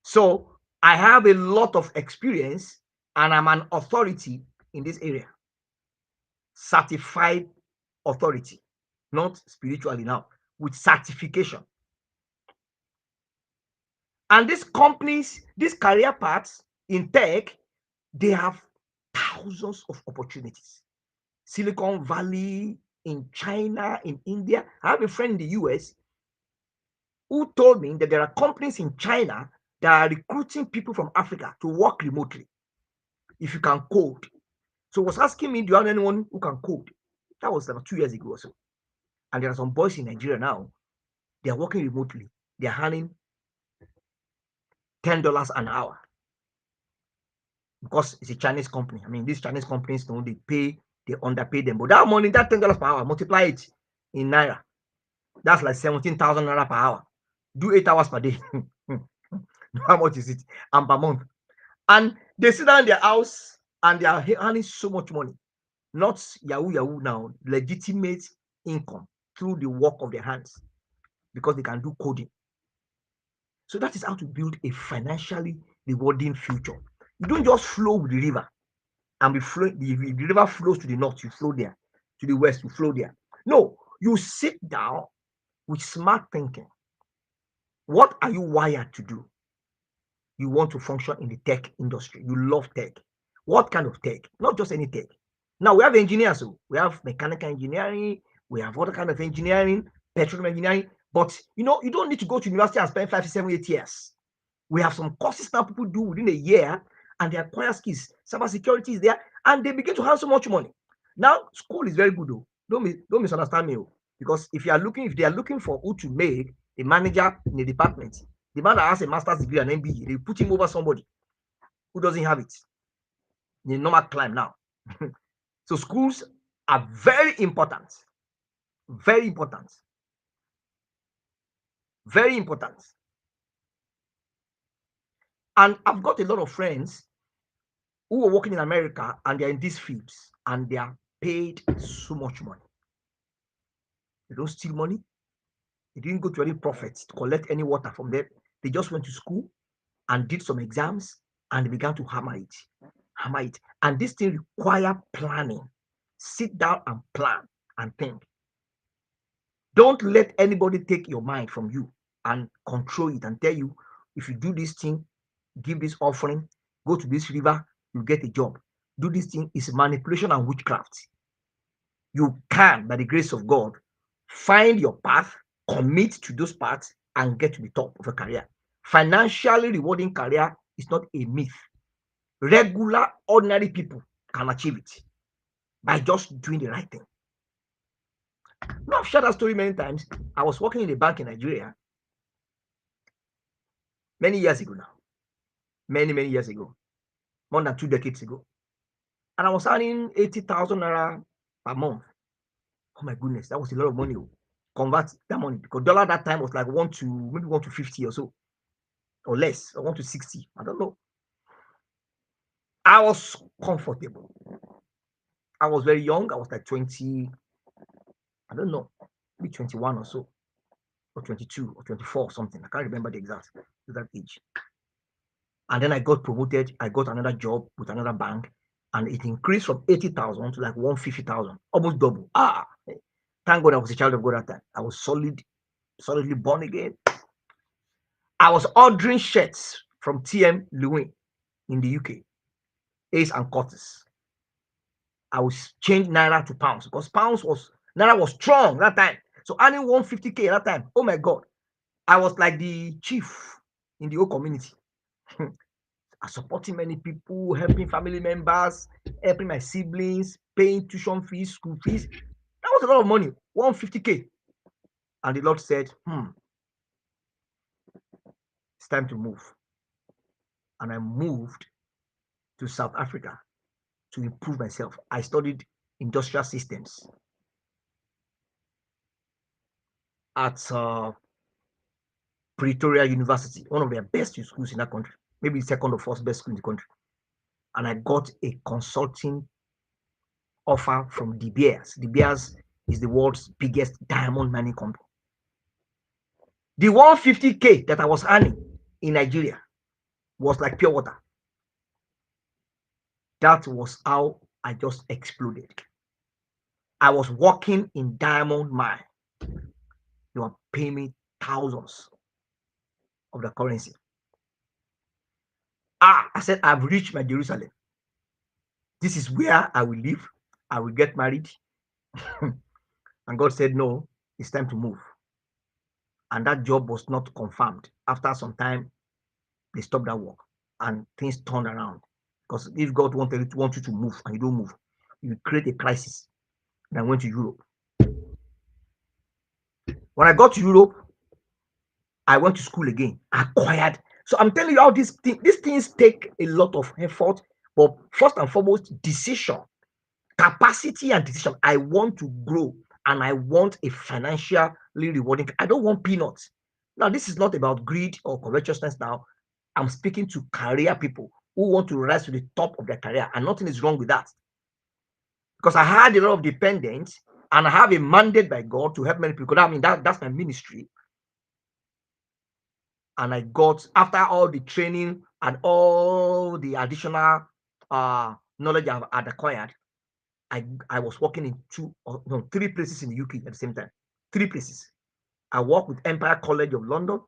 A: So I have a lot of experience, and I'm an authority in this area. Certified authority, not spiritually now, with certification. And these companies, these career paths in tech, they have thousands of opportunities. Silicon Valley, in China, in India. I have a friend in the US who told me that there are companies in China that are recruiting people from Africa to work remotely if you can code. So was asking me, do you have anyone who can code? That was about 2 years ago or so. And there are some boys in Nigeria now, they are working remotely. They are earning $10 an hour because it's a Chinese company. I mean, these Chinese companies, they underpay them. But that money, that $10 per hour, multiply it in Naira. That's like 17,000 Naira per hour. Do 8 hours per day. How much is it? And per month. And they sit down in their house and they are earning so much money. Not Yahoo Yahoo now, legitimate income through the work of their hands because they can do coding. So that is how to build a financially rewarding future. You don't just flow with the river and be flowing. The river flows to the north, you flow there. To the west, you flow there. No, you sit down with smart thinking. What are you wired to do? You want to function in the tech industry. You love tech. What kind of tech? Not just any tech. Now we have engineers, so we have mechanical engineering, we have other kind of engineering, petroleum engineering. But you don't need to go to university and spend 5, 7, 8 years. We have some courses now people do within a year, and they acquire skills. Cyber security is there, and they begin to have so much money. Now, school is very good, though. Don't misunderstand me, because if they are looking for who to make a manager in a department, the man that has a master's degree and MBA, they put him over somebody who doesn't have it in a normal climb now. So schools are very important, very important, very important. And I've got a lot of friends who are working in America and they're in these fields and they are paid so much money. They don't steal money. They didn't go to any prophets to collect any water from them. They just went to school and did some exams and they began to hammer it. Hammer it. And this thing require planning. Sit down and plan and think. Don't let anybody take your mind from you and control it and tell you, if you do this thing, give this offering, go to this river, you get a job. Do this thing is manipulation and witchcraft. You can, by the grace of God, find your path, commit to those paths, and get to the top of a career. Financially rewarding career is not a myth. Regular, ordinary people can achieve it by just doing the right thing. Now, I've shared that story many times. I was working in a bank in Nigeria, many years ago now, many years ago, more than 2 decades ago. And I was earning 80,000 naira per month. Oh my goodness, that was a lot of money. Oh. Convert that money because dollar that time was like 1 to 50 or so, or less, or 1 to 60. I don't know. I was comfortable. I was very young. I was like 20, I don't know, maybe 21 or so, or 22 or 24 or something. I can't remember the exact age. And then I got promoted. I got another job with another bank, and it increased from 80,000 to like 150,000, almost double. Thank God I was a child of God at that time. I was solidly born again. I was ordering shirts from TM Lewin in the UK, Ace and Curtis. I was change naira to pounds because naira was strong that time. So earning 150K that time. Oh my God, I was like the chief in the whole community. Supporting many people, helping family members, helping my siblings, paying tuition fees, school fees. That was a lot of money, 150K. And the Lord said, it's time to move. And I moved to South Africa to improve myself. I studied industrial systems at Pretoria University, one of the best schools in that country, maybe second or first best school in the country. And I got a consulting offer from De Beers. De Beers is the world's biggest diamond mining company. The 150K that I was earning in Nigeria was like pure water. That was how I just exploded. I was working in diamond mine. They were paying me thousands of the currency. I said, I've reached my Jerusalem. This is where I will live. I will get married. And God said, no, it's time to move. And that job was not confirmed. After some time, they stopped that work and things turned around. Because if God want you to move and you don't move, you create a crisis. And I went to Europe. When I got to Europe, I went to school again, acquired. So I'm telling you how these things take a lot of effort, but first and foremost, decision, capacity, and decision. I want to grow and I want a financially rewarding. I don't want peanuts. Now, this is not about greed or covetousness. Now, I'm speaking to career people who want to rise to the top of their career, and nothing is wrong with that. Because I had a lot of dependents, and I have a mandate by God to help many people. I mean, that's my ministry. And I got, after all the training and all the additional knowledge I'd acquired, I was working in three places in the UK at the same time. Three places. I worked with Empire College of London.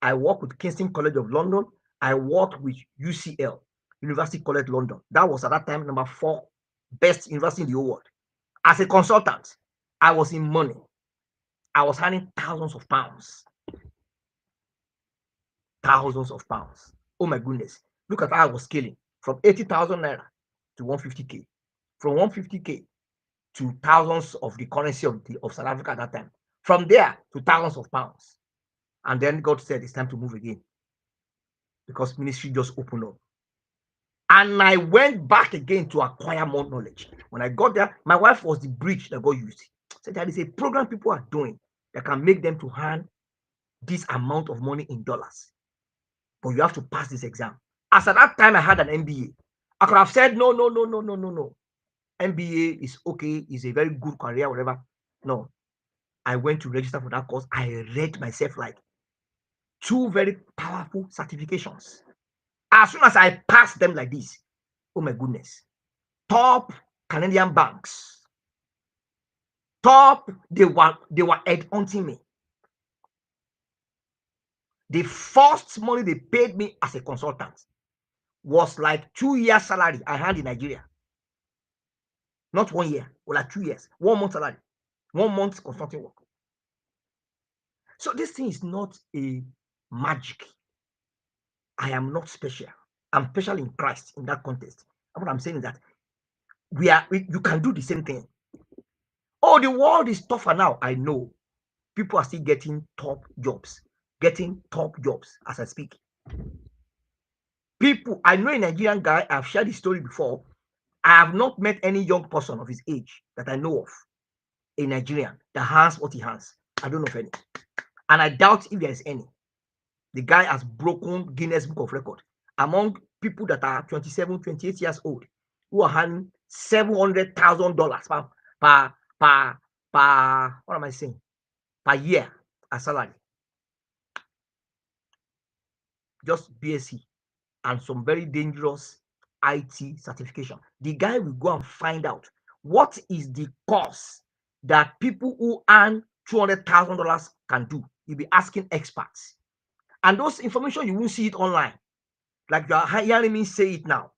A: I worked with Kingston College of London. I worked with UCL, University College London. That was at that time number 4 best university in the whole world. As a consultant, I was in money. I was earning thousands of pounds. Thousands of pounds. Oh my goodness. Look at how I was scaling from 80,000 naira to 150K. From 150K to thousands of the currency of South Africa at that time. From there to thousands of pounds. And then God said it's time to move again because ministry just opened up. And I went back again to acquire more knowledge. When I got there, my wife was the bridge that God used. So there is a program people are doing that can make them to earn this amount of money in dollars. But you have to pass this exam. As at that time, I had an MBA. I could have said, no. MBA is okay, is a very good career, whatever. No. I went to register for that course. I read myself like 2 very powerful certifications. As soon as I passed them like this, oh my goodness, top Canadian banks, they were head hunting me. The first money they paid me as a consultant was like 2 years salary I had in Nigeria. Not 1 year, or like 2 years, 1 month salary, 1 month consulting work. So this thing is not a magic. I am not special. I'm special in Christ in that context. And what I'm saying is that you can do the same thing. Oh, the world is tougher now. I know. People are still getting top jobs as I speak. People, I know a Nigerian guy, I've shared this story before. I have not met any young person of his age that I know of, a Nigerian, that has what he has. I don't know of any. And I doubt if there is any. The guy has broken Guinness Book of Record among people that are 27, 28 years old, who are having $700,000 per, per, what am I saying, per year as salary. Just BSc and some very dangerous IT certification. The guy will go and find out what is the course that people who earn $200,000 can do. You'll be asking experts. And those information, you won't see it online. Like you are hearing me say it now.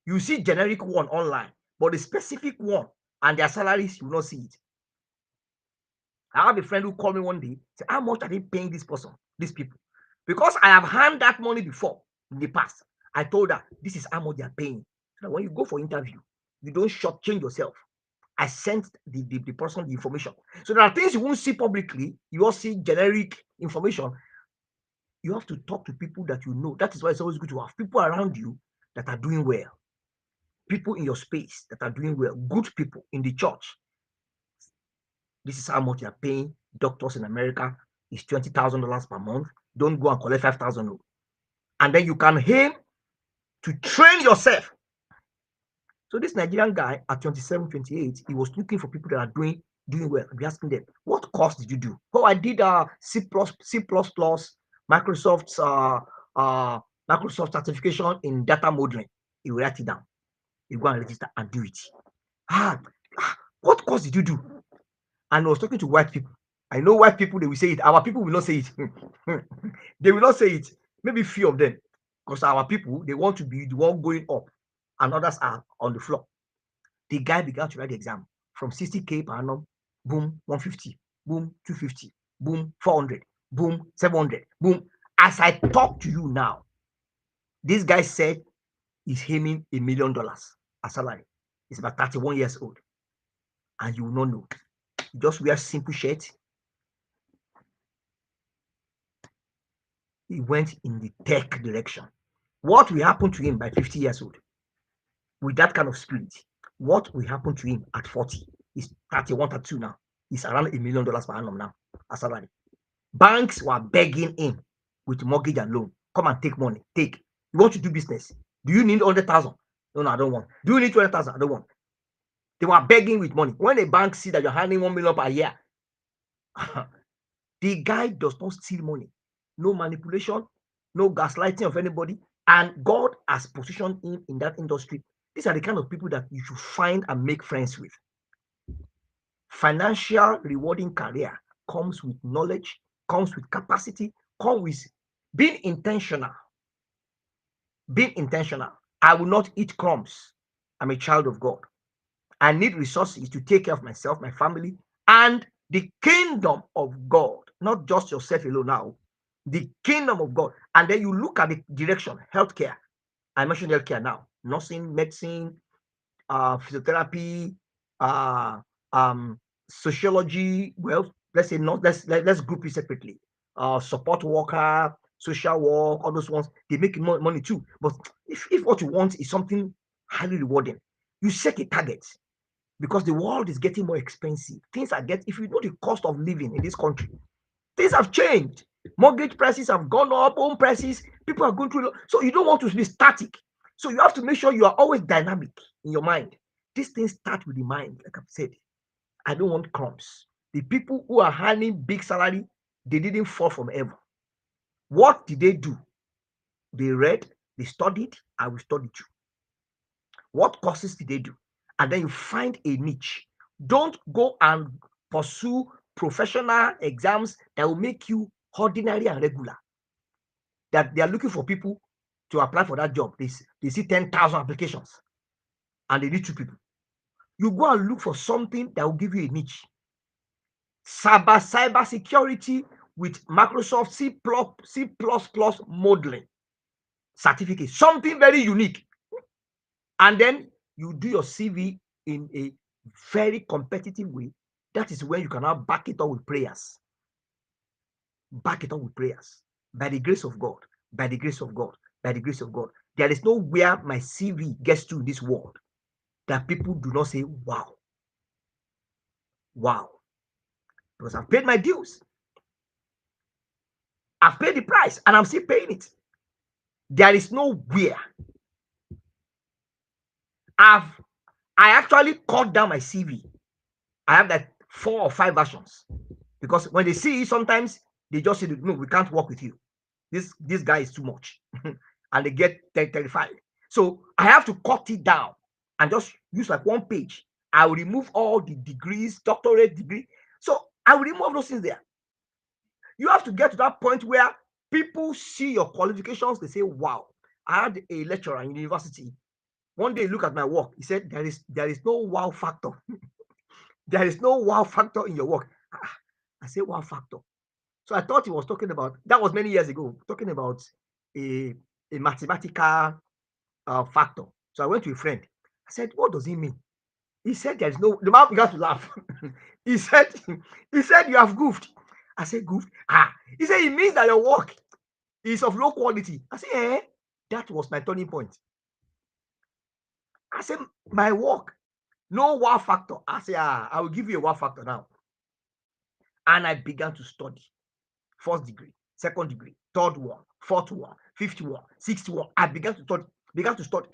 A: You see generic one online, but the specific one and their salaries, you will not see it. I have a friend who called me one day, say, how much are they paying this person, these people? Because I have had that money before in the past. I told her, this is how much they are paying. So that when you go for interview, you don't shortchange yourself. I sent the person the information. So there are things you won't see publicly. You all see generic information. You have to talk to people that you know. That is why it's always good to have people around you that are doing well. People in your space that are doing well. Good people in the church. This is how much you're paying doctors in America. It's $20,000 per month. Don't go and collect 5,000. And then you can aim to train yourself. So this Nigerian guy at 27, 28, he was looking for people that are doing well. I'll be asking them, what course did you do? Oh, I did C++, Microsoft's Microsoft certification in data modeling. He will write it down. You go and register and do it. What course did you do? And I was talking to white people. I know white people, they will say it. Our people will not say it. They will not say it. Maybe few of them. Because our people, they want to be the one going up and others are on the floor. The guy began to write the exam from 60K per annum, boom, 150, boom, 250, boom, 400, boom, 700, boom. As I talk to you now, this guy said he's aiming $1 million as salary. He's about 31 years old. And you will not know. You just wear simple shirt. He went in the tech direction. What will happen to him by 50 years old? With that kind of spirit, what will happen to him at 40? He's 31, 32 now. He's around $1 million per annum now as salary. Banks were begging him with mortgage and loan. Come and take money. Take. You want to do business? Do you need 100,000? No, I don't want. Do you need 20,000? I don't want. They were begging with money. When a bank see that you're handing 1 million per year, the guy does not steal money. No manipulation, no gaslighting of anybody. And God has positioned him in that industry. These are the kind of people that you should find and make friends with. Financial rewarding career comes with knowledge, comes with capacity, comes with being intentional. Being intentional. I will not eat crumbs. I'm a child of God. I need resources to take care of myself, my family, and the kingdom of God. Not just yourself alone now. The kingdom of God. And then you look at the direction, healthcare. I mentioned healthcare now. Nursing, medicine, physiotherapy, uh, sociology. Well, let's say not. Let's group it separately. Support worker, social work, all those ones. They make money too. But if what you want is something highly rewarding, you set a target because the world is getting more expensive. Things are getting. If you know the cost of living in this country, things have changed. Mortgage prices have gone up. Home prices. People are going through. So you don't want to be static. So you have to make sure you are always dynamic in your mind. These things start with the mind, like I've said. I don't want crumbs. The people who are earning big salary, they didn't fall from heaven. What did they do? They read, they studied, I will study too. What courses did they do? And then you find a niche. Don't go and pursue professional exams that will make you ordinary and regular. That they are looking for people to apply for that job. They see 10,000 applications and they need 2 people. You go and look for something that will give you a niche. Cyber security with Microsoft C++ modeling certificate, something very unique. And then you do your CV in a very competitive way. That is when you can now back it up with prayers. Back it up with prayers by the grace of God. by the grace of God. By the grace of God. There is nowhere my CV gets to this world that people do not say, wow. Wow. Because I've paid my dues. I've paid the price and I'm still paying it. There is nowhere. I actually cut down my CV. I have like 4 or 5 versions. Because when they see it, sometimes they just say, no, we can't work with you. This guy is too much. And they get terrified. So I have to cut it down and just use like 1 page. I will remove all the degrees, doctorate degree. So I will remove those things there. You have to get to that point where people see your qualifications. They say, wow. I had a lecturer in university. One day, look at my work. He said, there is no wow factor. There is no wow factor in your work. I say wow factor. So I thought he was talking about, that was many years ago, talking about a mathematical factor. So I went to a friend. I said, what does he mean? He said, there is no, the man began to laugh. he said, you have goofed. I said, goofed? He said, it means that your work is of low quality. I said, that was my turning point. I said, my work, no wow factor. I said, I will give you a wow factor now. And I began to study. First degree, second degree, third one, fourth one, fifth one, sixth one. I began to study.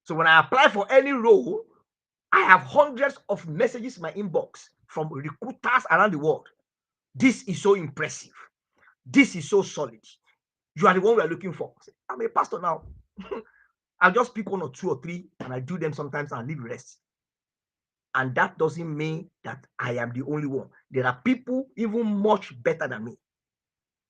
A: So when I apply for any role, I have hundreds of messages in my inbox from recruiters around the world. This is so impressive. This is so solid. You are the one we are looking for. I'm a pastor now. I'll just pick 1 or 2 or 3 and I do them sometimes and leave the rest. And that doesn't mean that I am the only one. There are people even much better than me.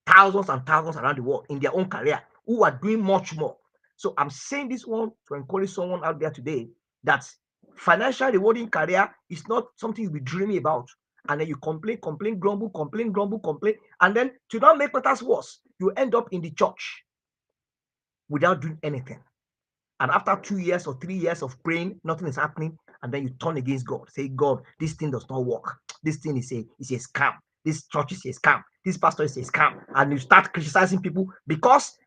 A: Thousands and thousands around the world in their own career who are doing much more. So I'm saying this one to encourage someone out there today that financial rewarding career is not something you'll be dreaming about. And then you complain, grumble. And then to not make matters worse, you end up in the church without doing anything. And after 2 years or 3 years of praying, nothing is happening. And then you turn against God. Say, God, this thing does not work. This thing is a scam. This church is a scam. This pastor is a scam. And you start criticizing people because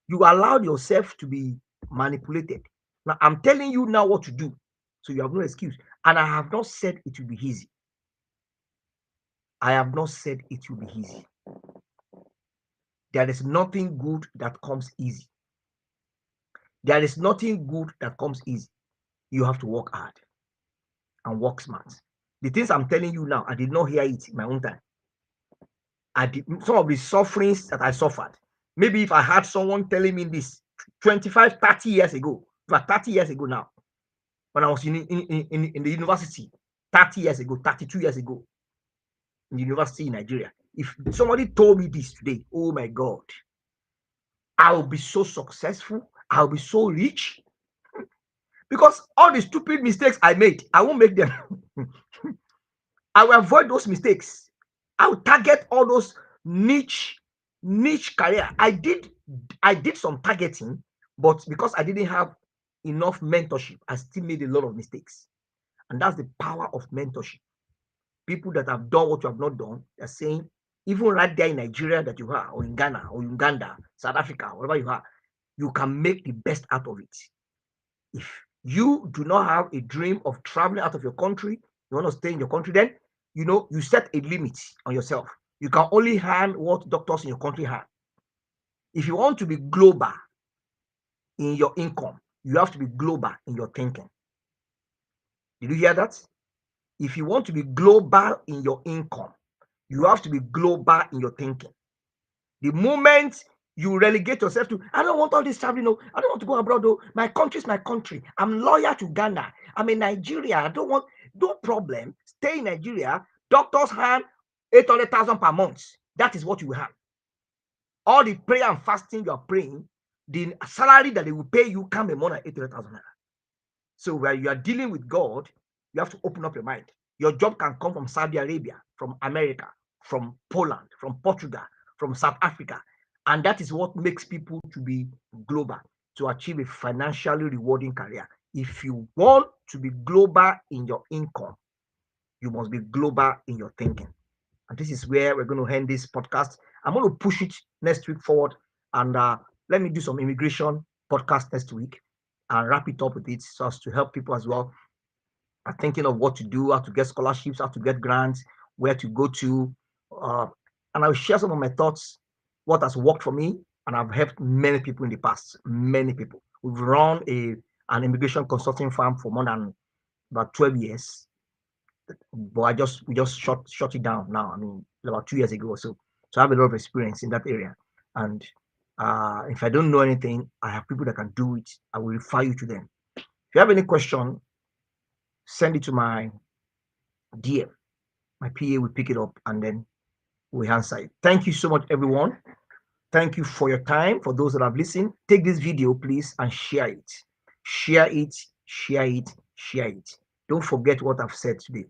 A: you allowed yourself to be manipulated. Now, I'm telling you now what to do. So you have no excuse. And I have not said it will be easy. I have not said it will be easy. There is nothing good that comes easy. There is nothing good that comes easy. You have to work hard and work smart. The things I'm telling you now, I did not hear it in my own time. I did some of the sufferings that I suffered. Maybe if I had someone telling me this 25, 30 years ago, but 30 years ago now, when I was in the university, 30 years ago, 32 years ago, in the university in Nigeria, if somebody told me this today, oh my God, I will be so successful, I'll be so rich. Because all the stupid mistakes I made, I won't make them. I will avoid those mistakes. I will target all those niche career. I did some targeting, but because I didn't have enough mentorship, I still made a lot of mistakes. And that's the power of mentorship. People that have done what you have not done, they're saying, even right there in Nigeria that you are, or in Ghana, or Uganda, South Africa, wherever you are, you can make the best out of it. If you do not have a dream of traveling out of your country, you want to stay in your country, then you set a limit on yourself. You can only hand what doctors in your country have. If you want to be global in your income, you have to be global in your thinking. Did you hear that? If you want to be global in your income, you have to be global in your thinking. The moment you relegate yourself to, I don't want all this traveling, no, I don't want to go abroad, though. My country is my country. I'm loyal to Ghana. I'm in Nigeria. I don't want, no problem. Stay in Nigeria. Doctors have 800,000 per month. That is what you have. All the prayer and fasting you are praying, the salary that they will pay you can be more than 800,000. So where you are dealing with God, you have to open up your mind. Your job can come from Saudi Arabia, from America, from Poland, from Portugal, from South Africa. And that is what makes people to be global, to achieve a financially rewarding career. If you want to be global in your income, you must be global in your thinking. And this is where we're going to end this podcast. I'm going to push it next week forward, and let me do some immigration podcast next week and wrap it up with it so as to help people as well are thinking of what to do, how to get scholarships, how to get grants, where to go to. Uh, and I'll share some of my thoughts, what has worked for me, and I've helped many people in the past. Many people. We've run an immigration consulting firm for more than about 12 years, but we just shut it down now. I mean, about 2 years ago or so. So I have a lot of experience in that area. And if I don't know anything, I have people that can do it. I will refer you to them. If you have any question, send it to my DM. My PA will pick it up and then we answer it. Thank you so much, everyone. Thank you for your time. For those that have listened, take this video, please, and share it. Share it, share it, share it. Don't forget what I've said today.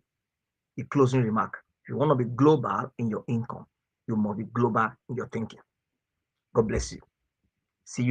A: The closing remark. If you want to be global in your income, you must be global in your thinking. God bless you. See you.